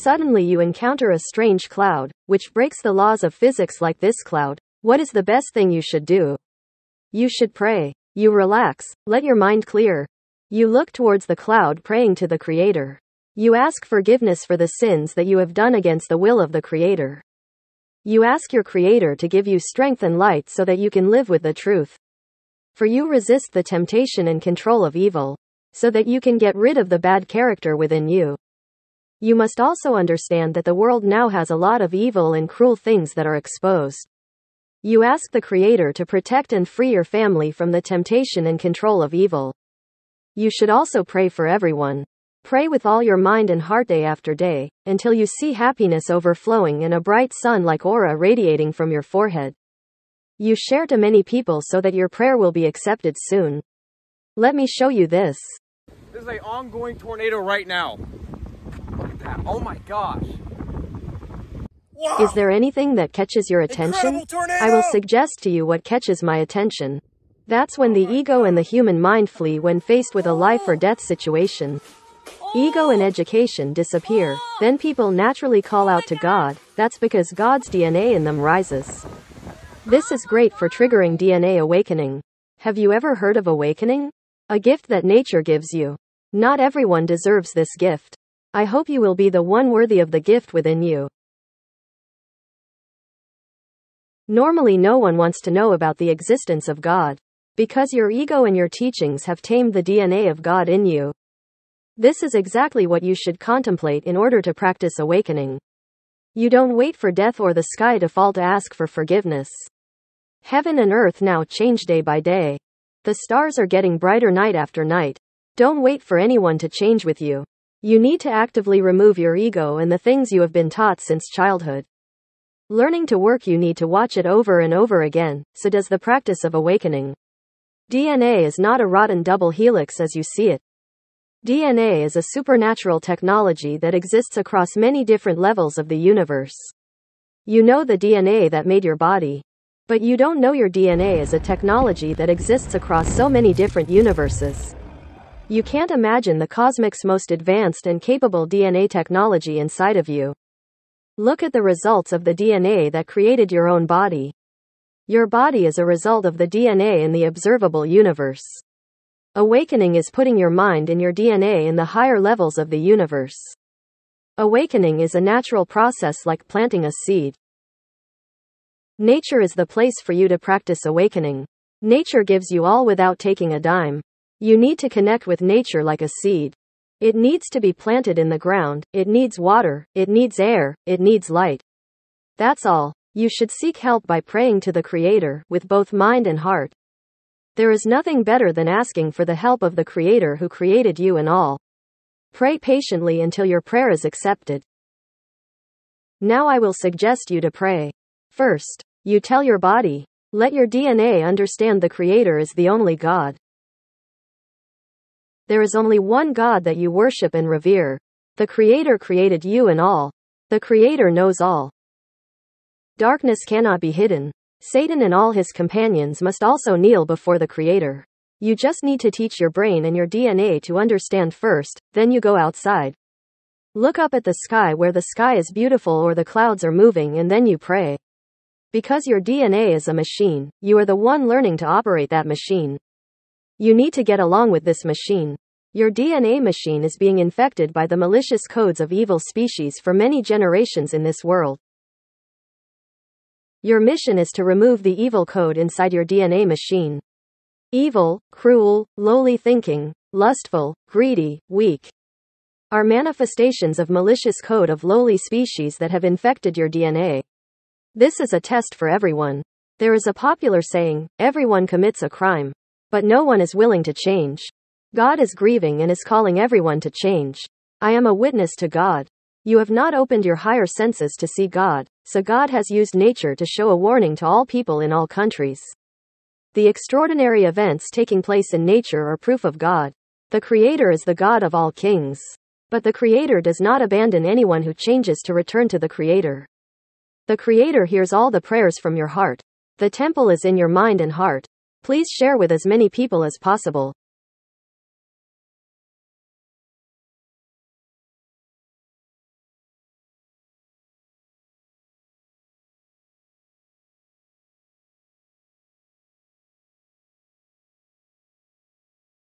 suddenly you encounter a strange cloud, which breaks the laws of physics like this cloud. What is the best thing you should do? You should pray. You relax, let your mind clear. You look towards the cloud praying to the Creator. You ask forgiveness for the sins that you have done against the will of the Creator. You ask your Creator to give you strength and light so that you can live with the truth. For you resist the temptation and control of evil, so that you can get rid of the bad character within you. You must also understand that the world now has a lot of evil and cruel things that are exposed. You ask the Creator to protect and free your family from the temptation and control of evil. You should also pray for everyone. Pray with all your mind and heart day after day, until you see happiness overflowing and a bright sun-like aura radiating from your forehead. You share to many people so that your prayer will be accepted soon. Let me show you this. This is an ongoing tornado right now. Look at that. Oh my gosh. Wow. Is there anything that catches your attention? I will suggest to you what catches my attention. That's when the ego and the human mind flee when faced with a life or death situation. Ego and education disappear, then people naturally call out to God. That's because God's DNA in them rises. This is great for triggering DNA awakening. Have you ever heard of awakening? A gift that nature gives you. Not everyone deserves this gift. I hope you will be the one worthy of the gift within you. Normally no one wants to know about the existence of God, because your ego and your teachings have tamed the DNA of God in you. This is exactly what you should contemplate in order to practice awakening. You don't wait for death or the sky to fall to ask for forgiveness. Heaven and earth now change day by day. The stars are getting brighter night after night. Don't wait for anyone to change with you. You need to actively remove your ego and the things you have been taught since childhood. Learning to work, you need to watch it over and over again, so does the practice of awakening. DNA is not a rotten double helix as you see it. DNA is a supernatural technology that exists across many different levels of the universe. You know the DNA that made your body, but you don't know your DNA is a technology that exists across so many different universes. You can't imagine the cosmic's most advanced and capable DNA technology inside of you. Look at the results of the DNA that created your own body. Your body is a result of the DNA in the observable universe. Awakening is putting your mind and your DNA in the higher levels of the universe. Awakening is a natural process like planting a seed. Nature is the place for you to practice awakening. Nature gives you all without taking a dime. You need to connect with nature like a seed. It needs to be planted in the ground, it needs water, it needs air, it needs light. That's all. You should seek help by praying to the Creator with both mind and heart. There is nothing better than asking for the help of the Creator who created you and all. Pray patiently until your prayer is accepted. Now I will suggest you to pray. First, you tell your body, let your DNA understand the Creator is the only God. There is only one God that you worship and revere. The Creator created you and all. The Creator knows all. Darkness cannot be hidden. Satan and all his companions must also kneel before the Creator. You just need to teach your brain and your DNA to understand first, then you go outside. Look up at the sky where the sky is beautiful or the clouds are moving, and then you pray. Because your DNA is a machine, you are the one learning to operate that machine. You need to get along with this machine. Your DNA machine is being infected by the malicious codes of evil species for many generations in this world. Your mission is to remove the evil code inside your DNA machine. Evil, cruel, lowly thinking, lustful, greedy, weak are manifestations of malicious code of lowly species that have infected your DNA. This is a test for everyone. There is a popular saying, everyone commits a crime, but no one is willing to change. God is grieving and is calling everyone to change. I am a witness to God. You have not opened your higher senses to see God, so God has used nature to show a warning to all people in all countries. The extraordinary events taking place in nature are proof of God. The Creator is the God of all kings. But the Creator does not abandon anyone who changes to return to the Creator. The Creator hears all the prayers from your heart. The temple is in your mind and heart. Please share with as many people as possible.